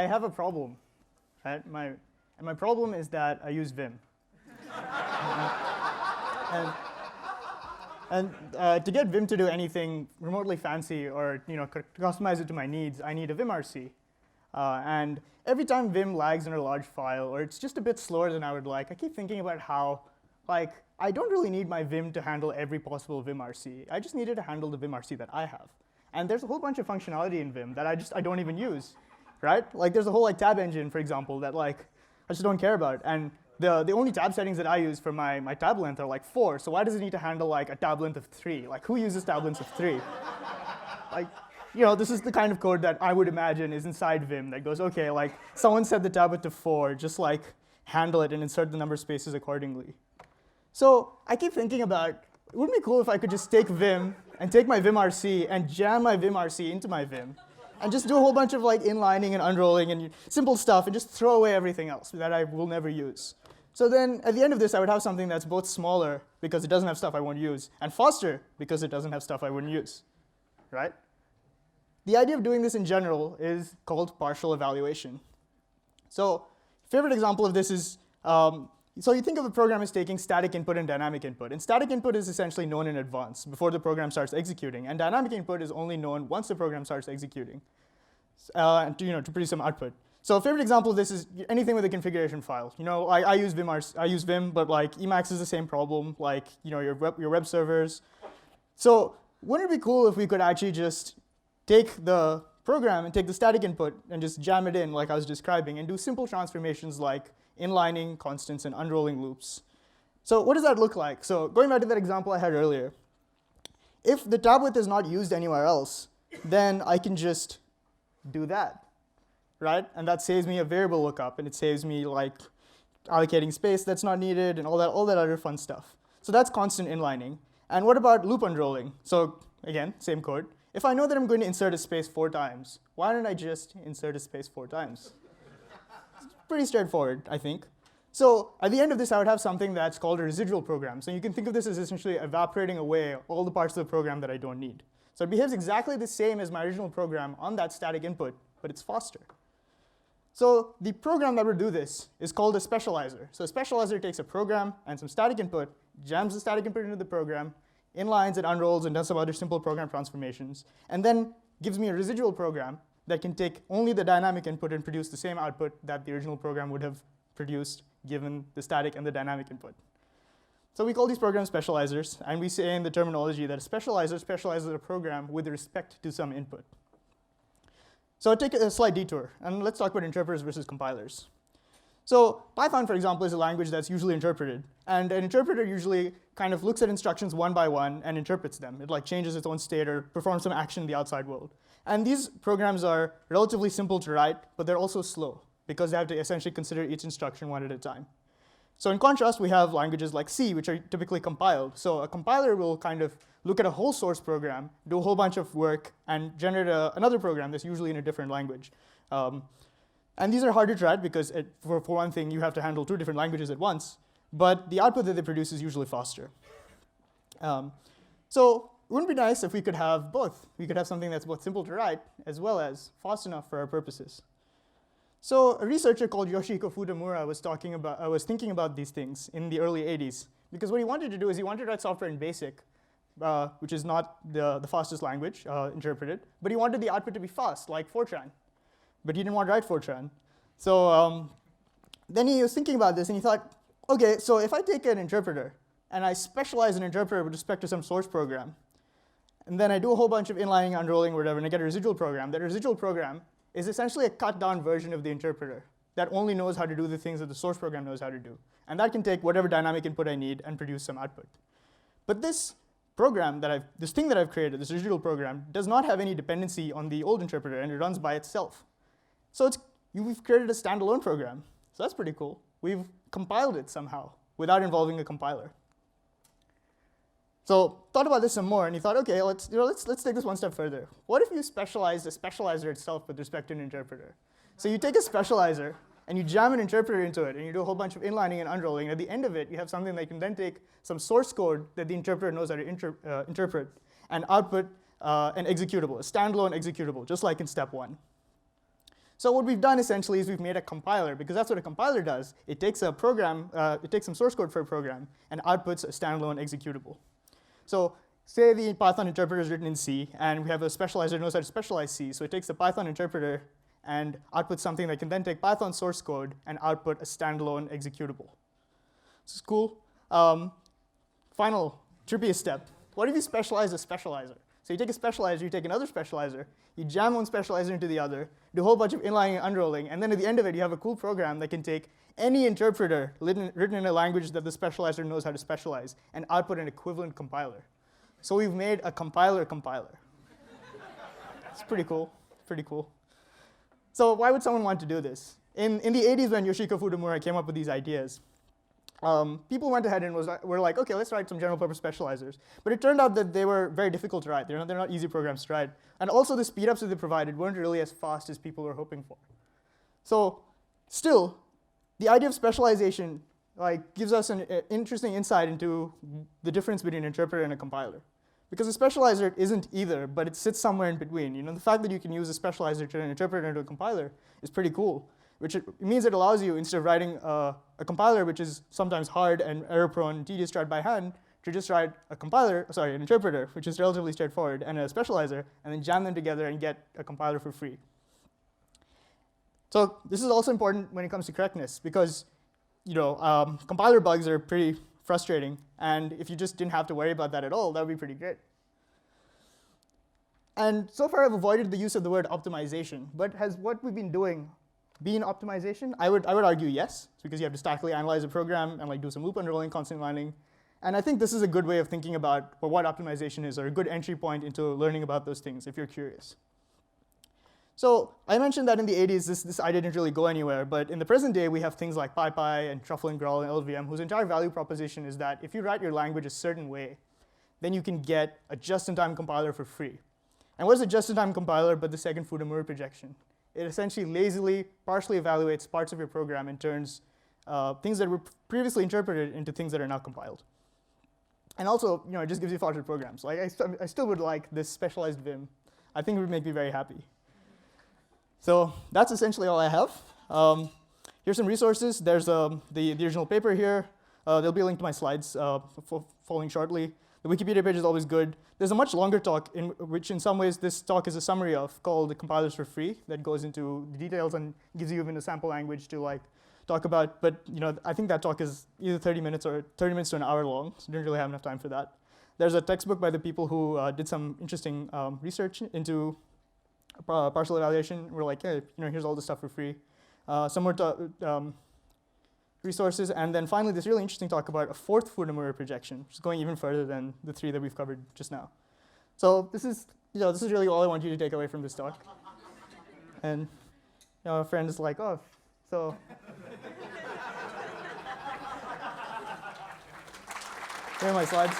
have a problem, right? My problem is that I use Vim. and to get Vim to do anything remotely fancy or customize it to my needs, I need a vimrc. And every time Vim lags in a large file, or it's just a bit slower than I would like, I keep thinking about how, I don't really need my Vim to handle every possible vimrc. I just need it to handle the vimrc that I have. And there's a whole bunch of functionality in Vim that I don't even use, right? There's a whole tab engine, for example, that I just don't care about. And the only tab settings that I use for my tab length are 4. So why does it need to handle a tab length of 3? Who uses tab lengths of 3? This is the kind of code that I would imagine is inside Vim that goes, okay, someone set the tab width to 4, just handle it and insert the number of spaces accordingly. So I keep thinking about, it wouldn't it be cool if I could just take Vim and take my vimrc and jam my vimrc into my Vim and just do a whole bunch of inlining and unrolling and simple stuff and just throw away everything else that I will never use. So then at the end of this, I would have something that's both smaller because it doesn't have stuff I won't use and faster because it doesn't have stuff I wouldn't use, right? The idea of doing this in general is called partial evaluation. So favorite example of this is, so you think of a program as taking static input and dynamic input. And static input is essentially known in advance before the program starts executing. And dynamic input is only known once the program starts executing to produce some output. So a favorite example of this is anything with a configuration file. I use Vim, but Emacs is the same problem, your web servers. So wouldn't it be cool if we could actually just take the program and take the static input and just jam it in like I was describing and do simple transformations like inlining, constants, and unrolling loops. So what does that look like? So going back to that example I had earlier, if the tab width is not used anywhere else, then I can just do that, right? And that saves me a variable lookup, and it saves me allocating space that's not needed and all that other fun stuff. So that's constant inlining. And what about loop unrolling? So again, same code. If I know that I'm going to insert a space 4 times, why don't I just insert a space 4 times? It's pretty straightforward, I think. So at the end of this, I would have something that's called a residual program. So you can think of this as essentially evaporating away all the parts of the program that I don't need. So it behaves exactly the same as my original program on that static input, but it's faster. So the program that would do this is called a specializer. So a specializer takes a program and some static input, jams the static input into the program, inlines and unrolls and does some other simple program transformations, and then gives me a residual program that can take only the dynamic input and produce the same output that the original program would have produced given the static and the dynamic input. So we call these programs specializers, and we say in the terminology that a specializer specializes a program with respect to some input. So I'll take a slight detour, and let's talk about interpreters versus compilers. So Python, for example, is a language that's usually interpreted. And an interpreter usually kind of looks at instructions one by one and interprets them. It changes its own state or performs some action in the outside world. And these programs are relatively simple to write, but they're also slow because they have to essentially consider each instruction one at a time. So in contrast, we have languages like C, which are typically compiled. So a compiler will kind of look at a whole source program, do a whole bunch of work, and generate another program that's usually in a different language. And these are harder to write because, for one thing, you have to handle 2 different languages at once. But the output that they produce is usually faster. So it wouldn't it be nice if we could have both? We could have something that's both simple to write as well as fast enough for our purposes. So a researcher called Yoshihiko Futamura was thinking about these things in the early 80s. Because what he wanted to do is he wanted to write software in BASIC, which is not the fastest language interpreted. But he wanted the output to be fast, like Fortran. But he didn't want to write Fortran. So then he was thinking about this, and he thought, OK, so if I take an interpreter, and I specialize an interpreter with respect to some source program, and then I do a whole bunch of inlining, unrolling, whatever, and I get a residual program, that residual program is essentially a cut-down version of the interpreter that only knows how to do the things that the source program knows how to do. And that can take whatever dynamic input I need and produce some output. But this program this thing that I've created, this residual program, does not have any dependency on the old interpreter, and it runs by itself. So we've created a standalone program. So that's pretty cool. We've compiled it somehow without involving a compiler. So thought about this some more, and he thought, OK, let's take this one step further. What if you specialize the specializer itself with respect to an interpreter? So you take a specializer, and you jam an interpreter into it, and you do a whole bunch of inlining and unrolling. And at the end of it, you have something that can then take some source code that the interpreter knows how to interpret and output an executable, a standalone executable, just like in step 1. So what we've done essentially is we've made a compiler, because that's what a compiler does. It takes a program, it takes some source code for a program, and outputs a standalone executable. So say the Python interpreter is written in C, and we have a specializer that knows how to specialize C. So it takes the Python interpreter and outputs something that can then take Python source code and output a standalone executable. This is cool. Final, trippiest step. What if you specialize a specializer? So you take a specializer, you take another specializer, you jam one specializer into the other, do a whole bunch of inlining and unrolling, and then at the end of it, you have a cool program that can take any interpreter written in a language that the specializer knows how to specialize and output an equivalent compiler. So we've made a compiler. It's pretty cool, pretty cool. So why would someone want to do this? In the 80s, when Yoshiko Futamura came up with these ideas, people went ahead and were like, okay, let's write some general purpose specializers. But it turned out that they were very difficult to write. They're not easy programs to write. And also the speedups that they provided weren't really as fast as people were hoping for. So still, the idea of specialization gives us an interesting insight into the difference between an interpreter and a compiler. Because a specializer isn't either, but it sits somewhere in between. The fact that you can use a specializer to turn an interpreter into a compiler is pretty cool. Which it means it allows you, instead of writing a compiler, which is sometimes hard and error-prone and tedious to write by hand, to just write an interpreter, which is relatively straightforward, and a specializer, and then jam them together and get a compiler for free. So this is also important when it comes to correctness, because compiler bugs are pretty frustrating, and if you just didn't have to worry about that at all, that would be pretty great. And so far, I've avoided the use of the word optimization, but has what we've been doing been optimization? I would argue yes, because you have to statically analyze a program and do some loop unrolling, constant lining. And I think this is a good way of thinking about what optimization is, or a good entry point into learning about those things if you're curious. So I mentioned that in the 80s, this idea didn't really go anywhere. But in the present day, we have things like PyPy and Truffle and Growl and LVM, whose entire value proposition is that if you write your language a certain way, then you can get a just-in-time compiler for free. And what is a just-in-time compiler but the second Futamura projection? It essentially lazily, partially evaluates parts of your program and turns things that were previously interpreted into things that are now compiled. And also, it just gives you faster programs. I still would like this specialized Vim. I think it would make me very happy. So that's essentially all I have. Here's some resources. There's the original paper here. There'll be a link to my slides following shortly. The Wikipedia page is always good. There's a much longer talk, which in some ways this talk is a summary of, called The Compilers for Free, that goes into the details and gives you even a sample language to talk about. But I think that talk is either 30 minutes or 30 minutes to an hour long, so didn't really have enough time for that. There's a textbook by the people who did some interesting research into partial evaluation. We're like, hey, here's all the stuff for free. Some more resources, and then finally this really interesting talk about a fourth Futamura projection, which is going even further than the three that we've covered just now. So this is really all I want you to take away from this talk. And a friend is like, oh, so. Here are my slides.